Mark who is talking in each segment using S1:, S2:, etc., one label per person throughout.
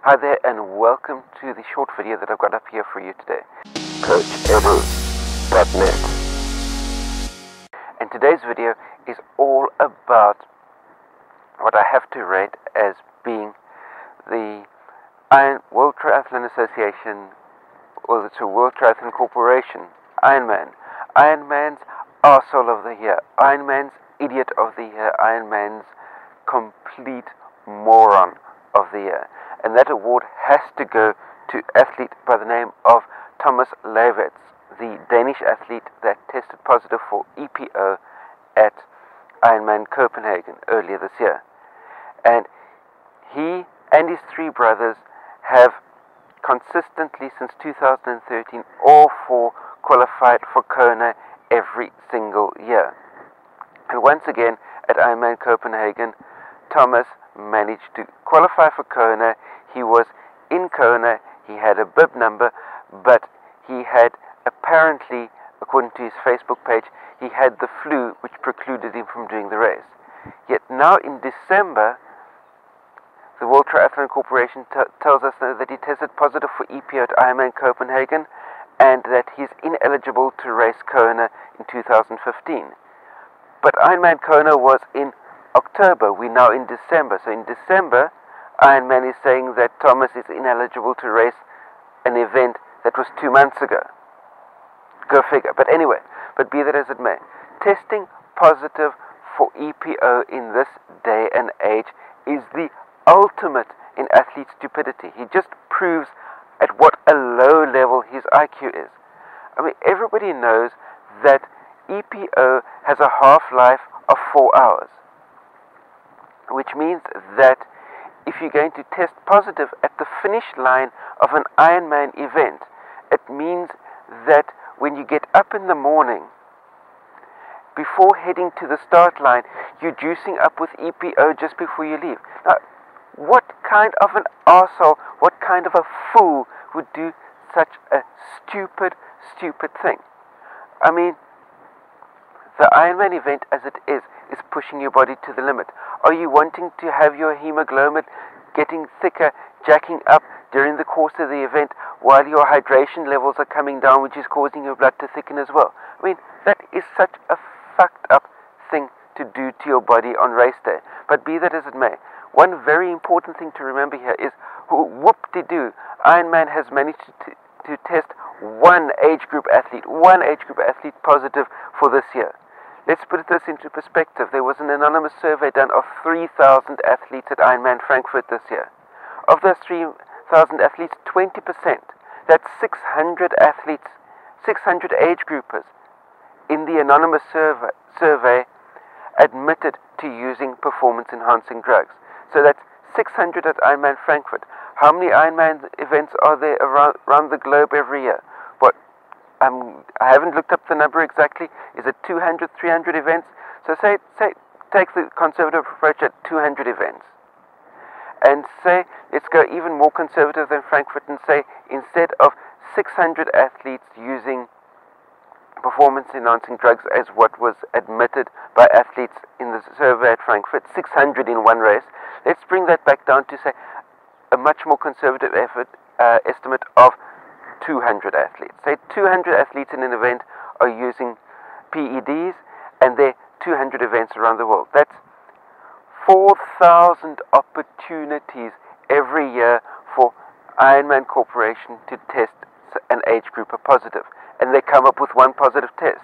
S1: Hi there and welcome to the short video that I've got up here for you today. CoachEdu.net. And today's video is all about what I have to rate as being the World Triathlon Association, or the World Triathlon Corporation, Ironman. Ironman's arsehole of the year, Ironman's idiot of the year, Ironman's complete moron of the year. And that award has to go to athlete by the name of Thomas Leifts, the Danish athlete that tested positive for EPO at Ironman Copenhagen earlier this year. And he and his three brothers have consistently since 2013 all four qualified for Kona every single year. And once again at Ironman Copenhagen, Thomas managed to qualify for Kona. He was in Kona, he had a bib number, but he had apparently, according to his Facebook page, he had the flu which precluded him from doing the race. Yet now in December, the World Triathlon Corporation tells us that he tested positive for EPO at Ironman Copenhagen and that he's ineligible to race Kona in 2015. But Ironman Kona was in October, we're now in December. So in December, Ironman is saying that Thomas is ineligible to race an event that was 2 months ago. Go figure. But anyway, but be that as it may, testing positive for EPO in this day and age is the ultimate in athlete stupidity. He just proves at what a low level his IQ is. I mean, everybody knows that EPO has a half-life of 4 hours, which means that if you're going to test positive at the finish line of an Ironman event, it means that when you get up in the morning, before heading to the start line, you're juicing up with EPO just before you leave. Now, what kind of an arsehole, what kind of a fool would do such a stupid thing? I mean, the Ironman event as it is pushing your body to the limit. Are you wanting to have your hemoglobin getting thicker, jacking up during the course of the event while your hydration levels are coming down, which is causing your blood to thicken as well? I mean, that is such a fucked up thing to do to your body on race day. But be that as it may, one very important thing to remember here is, whoop-de-doo, Ironman has managed to test one age group athlete positive for this year. Let's put this into perspective. There was an anonymous survey done of 3,000 athletes at Ironman Frankfurt this year. Of those 3,000 athletes, 20%, that's 600 athletes, 600 age groupers in the anonymous survey admitted to using performance-enhancing drugs. So that's 600 at Ironman Frankfurt. How many Ironman events are there around the globe every year? What? I haven't looked up the number exactly. Is it 200, 300 events? So say take the conservative approach at 200 events. And say, let's go even more conservative than Frankfurt and say, instead of 600 athletes using performance-enhancing drugs as what was admitted by athletes in the survey at Frankfurt, 600 in one race, let's bring that back down to say a much more conservative estimate of 200 athletes. Say 200 athletes in an event are using PEDs, and there are 200 events around the world. That's 4,000 opportunities every year for Ironman Corporation to test an age group positive, and they come up with one positive test.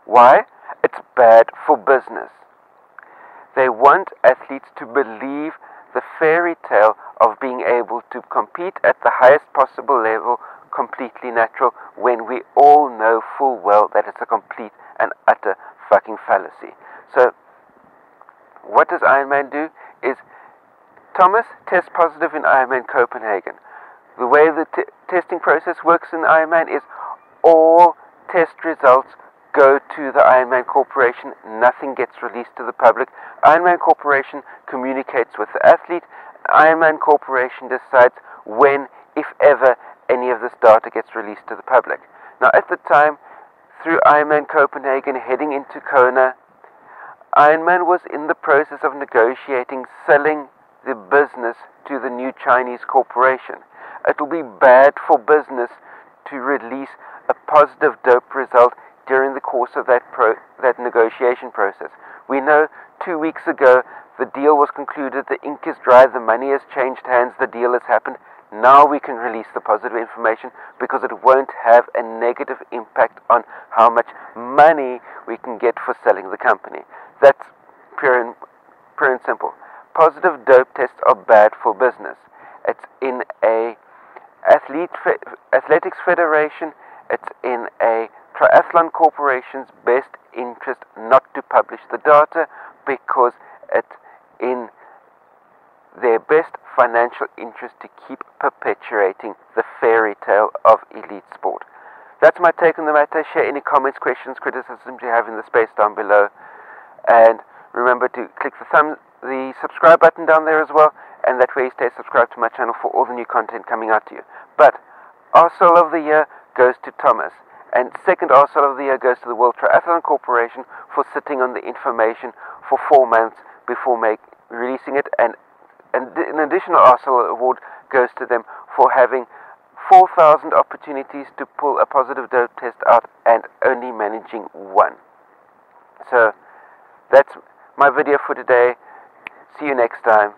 S1: Why? It's bad for business. They want athletes to believe the fairy tale of being able to compete at the highest possible level, completely natural, when we all know full well that it's a complete and utter fucking fallacy. So, what does Ironman do is, Thomas tests positive in Ironman Copenhagen. The way the testing process works in Ironman is all test results go to the Ironman Corporation. Nothing gets released to the public. Ironman Corporation communicates with the athlete. Ironman Corporation decides when, if ever, any of this data gets released to the public. Now, at the time, through Ironman Copenhagen heading into Kona, Ironman was in the process of negotiating selling the business to the new Chinese corporation. It will be bad for business to release a positive dope result during the course of that negotiation process. We know 2 weeks ago the deal was concluded, the ink is dry, the money has changed hands, the deal has happened. Now we can release the positive information because it won't have a negative impact on how much money we can get for selling the company. That's pure and simple. Positive dope tests are bad for business. It's in a athletics federation, it's in a triathlon corporation's best interest not to publish the data because it's in their best financial interest to keep perpetuating the fairy tale of elite sport. That's my take on the matter. Share any comments, questions, criticisms you have in the space down below. And remember to click the subscribe button down there as well, and that way you stay subscribed to my channel for all the new content coming out to you. But Arsehole of the Year goes to Thomas, and second Arsehole of the Year goes to the World Triathlon Corporation for sitting on the information for 4 months before releasing it, and an additional Arsehole award goes to them for having 4,000 opportunities to pull a positive dope test out and only managing one. So that's my video for today. See you next time.